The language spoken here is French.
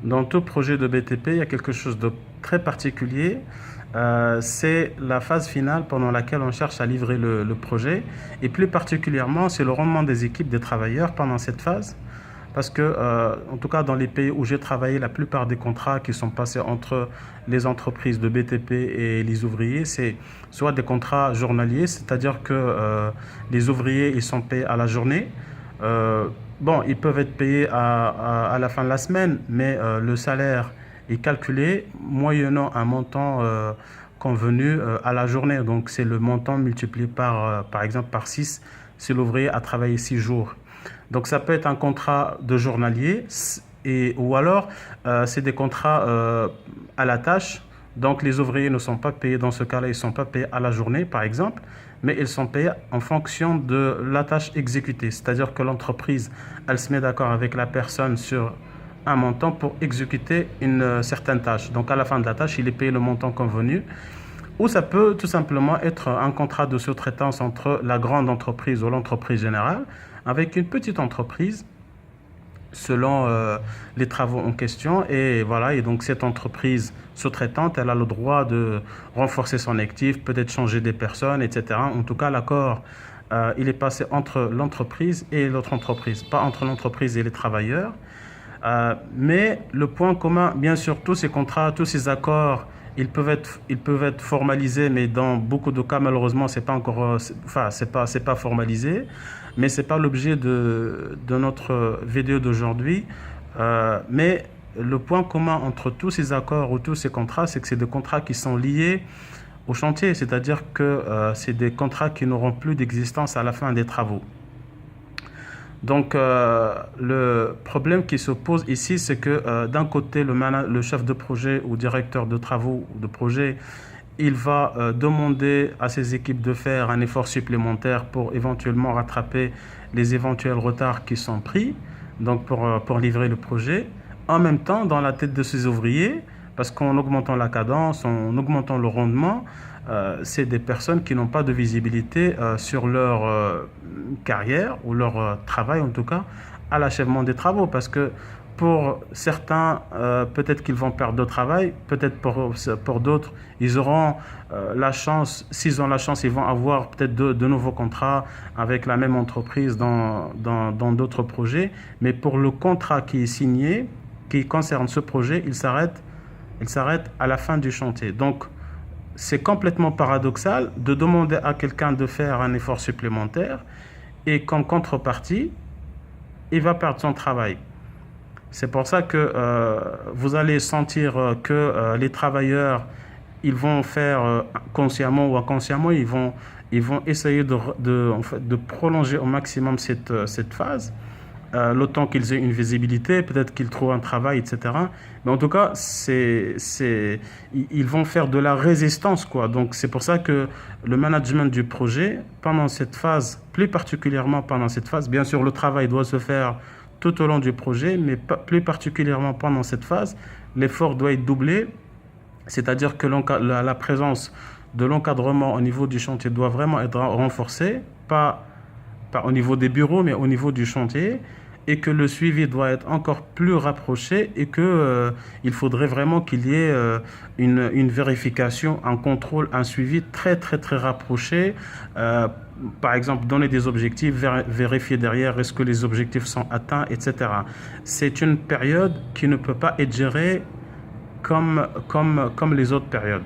Dans tout projet de BTP, il y a quelque chose de très particulier. C'est la phase finale pendant laquelle on cherche à livrer le projet. Et plus particulièrement, c'est le rendement des équipes, des travailleurs pendant cette phase. Parce que, en tout cas, dans les pays où j'ai travaillé, la plupart des contrats qui sont passés entre les entreprises de BTP et les ouvriers, c'est soit des contrats journaliers, c'est-à-dire que les ouvriers, ils sont payés à la journée. Euh, bon, ils peuvent être payés à la fin de la semaine, mais le salaire est calculé moyennant un montant convenu à la journée. Donc, c'est le montant multiplié par exemple, par 6 si l'ouvrier a travaillé 6 jours. Donc ça peut être un contrat de journalier ou alors c'est des contrats à la tâche. Donc les ouvriers ne sont pas payés dans ce cas-là, ils ne sont pas payés à la journée par exemple, mais ils sont payés en fonction de la tâche exécutée. C'est-à-dire que l'entreprise, elle se met d'accord avec la personne sur un montant pour exécuter une certaine tâche. Donc à la fin de la tâche, il est payé le montant convenu. Ou ça peut tout simplement être un contrat de sous-traitance entre la grande entreprise ou l'entreprise générale avec une petite entreprise selon les travaux en question. Et voilà, et donc cette entreprise sous-traitante, elle a le droit de renforcer son actif, peut-être changer des personnes, etc. En tout cas, l'accord, il est passé entre l'entreprise et l'autre entreprise, pas entre l'entreprise et les travailleurs. Mais le point commun, bien sûr, tous ces contrats, tous ces accords, ils peuvent être formalisés, mais dans beaucoup de cas, malheureusement, c'est pas encore, enfin, c'est pas formalisé. Mais c'est pas l'objet de notre vidéo d'aujourd'hui. Mais le point commun entre tous ces accords ou tous ces contrats, c'est que c'est des contrats qui sont liés au chantier, c'est-à-dire que c'est des contrats qui n'auront plus d'existence à la fin des travaux. Donc, le problème qui se pose ici, c'est que d'un côté, le chef de projet ou directeur de travaux ou de projet, il va demander à ses équipes de faire un effort supplémentaire pour éventuellement rattraper les éventuels retards qui sont pris, donc pour livrer le projet. En même temps, dans la tête de ses ouvriers, parce qu'en augmentant la cadence, en augmentant le rendement, c'est des personnes qui n'ont pas de visibilité sur leur carrière ou leur travail en tout cas à l'achèvement des travaux parce que pour certains, peut-être qu'ils vont perdre de travail, peut-être pour d'autres, ils auront la chance, s'ils ont la chance, ils vont avoir peut-être de nouveaux contrats avec la même entreprise dans d'autres projets. Mais pour le contrat qui est signé, qui concerne ce projet, il s'arrête à la fin du chantier. Donc, c'est complètement paradoxal de demander à quelqu'un de faire un effort supplémentaire et qu'en contrepartie, il va perdre son travail. C'est pour ça que vous allez sentir que les travailleurs, ils vont faire consciemment ou inconsciemment, ils vont essayer en fait, de prolonger au maximum cette phase. Le temps qu'ils aient une visibilité, peut-être qu'ils trouvent un travail, etc. Mais en tout cas, ils vont faire de la résistance, quoi. Donc, c'est pour ça que le management du projet, pendant cette phase, plus particulièrement pendant cette phase, bien sûr, le travail doit se faire tout au long du projet, mais plus particulièrement pendant cette phase, l'effort doit être doublé, c'est-à-dire que la présence de l'encadrement au niveau du chantier doit vraiment être renforcée, pas au niveau des bureaux, mais au niveau du chantier, et que le suivi doit être encore plus rapproché et que il faudrait vraiment qu'il y ait une vérification, un contrôle, un suivi très très très rapproché. Par exemple, donner des objectifs, vérifier derrière est-ce que les objectifs sont atteints, etc. C'est une période qui ne peut pas être gérée comme les autres périodes.